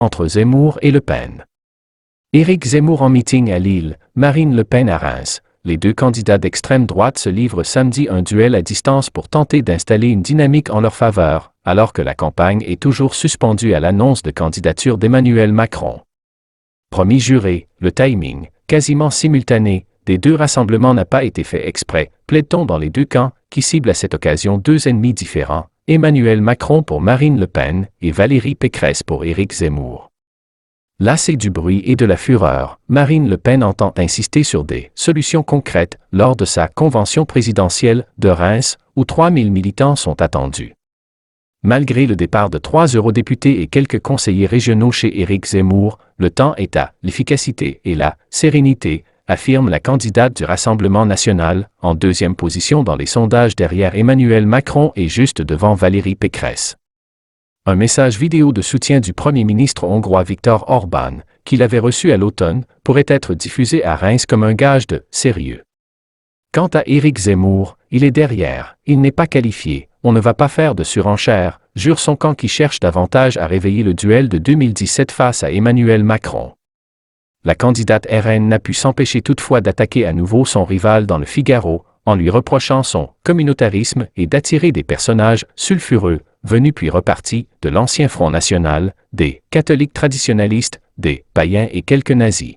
entre Zemmour et Le Pen. Éric Zemmour en meeting à Lille, Marine Le Pen à Reims. Les deux candidats d'extrême droite se livrent samedi un duel à distance pour tenter d'installer une dynamique en leur faveur, alors que la campagne est toujours suspendue à l'annonce de candidature d'Emmanuel Macron. Promis juré, le timing, quasiment simultané, des deux rassemblements n'a pas été fait exprès, plaide-t-on dans les deux camps, qui ciblent à cette occasion deux ennemis différents, Emmanuel Macron pour Marine Le Pen et Valérie Pécresse pour Éric Zemmour. Lassée du bruit et de la fureur, Marine Le Pen entend insister sur des solutions concrètes lors de sa convention présidentielle de Reims, où 3000 militants sont attendus. Malgré le départ de 3 eurodéputés et quelques conseillers régionaux chez Éric Zemmour, le temps est à l'efficacité et la sérénité, affirme la candidate du Rassemblement national, en deuxième position dans les sondages derrière Emmanuel Macron et juste devant Valérie Pécresse. Un message vidéo de soutien du Premier ministre hongrois Viktor Orbán, qu'il avait reçu à l'automne, pourrait être diffusé à Reims comme un gage de « sérieux ». Quant à Éric Zemmour, il est derrière, il n'est pas qualifié, on ne va pas faire de surenchère, jure son camp qui cherche davantage à réveiller le duel de 2017 face à Emmanuel Macron. La candidate RN n'a pu s'empêcher toutefois d'attaquer à nouveau son rival dans le Figaro, en lui reprochant son communautarisme et d'attirer des personnages sulfureux, venus puis repartis de l'ancien Front National, des catholiques traditionnalistes, des païens et quelques nazis.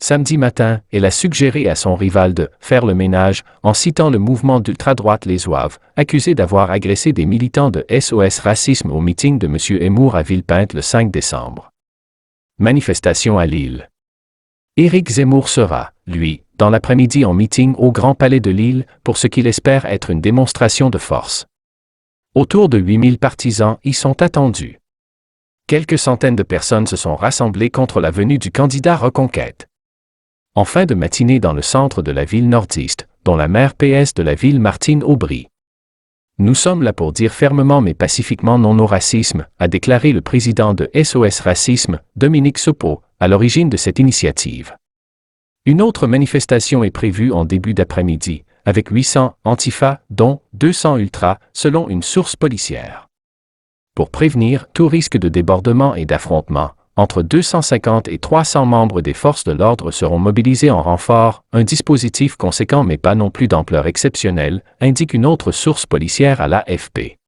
Samedi matin, elle a suggéré à son rival de faire le ménage en citant le mouvement d'ultra-droite Les Zouaves, accusé d'avoir agressé des militants de SOS Racisme au meeting de M. Zemmour à Villepinte le 5 décembre. Manifestation à Lille. Éric Zemmour sera, lui, dans l'après-midi en meeting au Grand Palais de Lille pour ce qu'il espère être une démonstration de force. Autour de 8000 partisans y sont attendus. Quelques centaines de personnes se sont rassemblées contre la venue du candidat Reconquête. En fin de matinée dans le centre de la ville nordiste, dont la maire PS de la ville Martine Aubry. Nous sommes là pour dire fermement mais pacifiquement non au racisme, a déclaré le président de SOS Racisme, Dominique Sopo, à l'origine de cette initiative. Une autre manifestation est prévue en début d'après-midi, avec 800 Antifa, dont 200 Ultras, selon une source policière. Pour prévenir tout risque de débordement et d'affrontement, entre 250 et 300 membres des forces de l'ordre seront mobilisés en renfort, un dispositif conséquent mais pas non plus d'ampleur exceptionnelle, indique une autre source policière à l'AFP.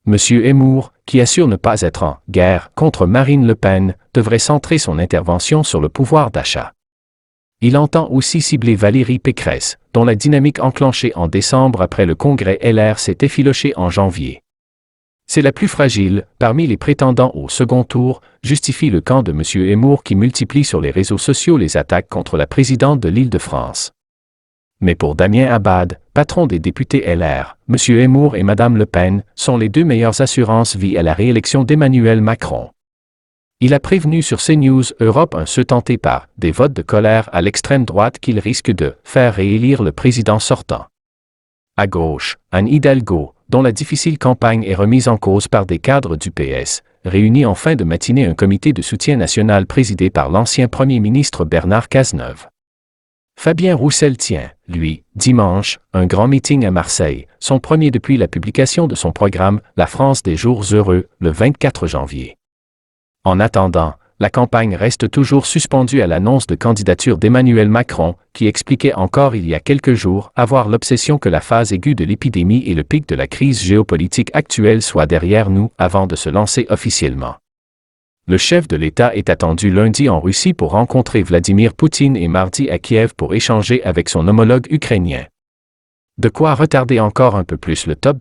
M. Zemmour, qui assure ne pas être en guerre contre Marine Le Pen, devrait centrer son intervention sur le pouvoir d'achat. Il entend aussi cibler Valérie Pécresse, dont la dynamique enclenchée en décembre après le congrès LR s'est effilochée en janvier. C'est la plus fragile, parmi les prétendants au second tour, justifie le camp de M. Zemmour qui multiplie sur les réseaux sociaux les attaques contre la présidente de l'Île-de-France. Mais pour Damien Abad, patron des députés LR, M. Zemmour et Mme Le Pen sont les deux meilleures assurances vie à la réélection d'Emmanuel Macron. Il a prévenu sur CNews Europe se tenté par des votes de colère à l'extrême droite qu'il risque de faire réélire le président sortant. À gauche, Anne Hidalgo, dont la difficile campagne est remise en cause par des cadres du PS, réunit en fin de matinée un comité de soutien national présidé par l'ancien Premier ministre Bernard Cazeneuve. Fabien Roussel tient, lui, dimanche, un grand meeting à Marseille, son premier depuis la publication de son programme « La France des jours heureux » le 24 janvier. En attendant, la campagne reste toujours suspendue à l'annonce de candidature d'Emmanuel Macron, qui expliquait encore il y a quelques jours avoir l'obsession que la phase aiguë de l'épidémie et le pic de la crise géopolitique actuelle soient derrière nous avant de se lancer officiellement. Le chef de l'État est attendu lundi en Russie pour rencontrer Vladimir Poutine et mardi à Kiev pour échanger avec son homologue ukrainien. De quoi retarder encore un peu plus le top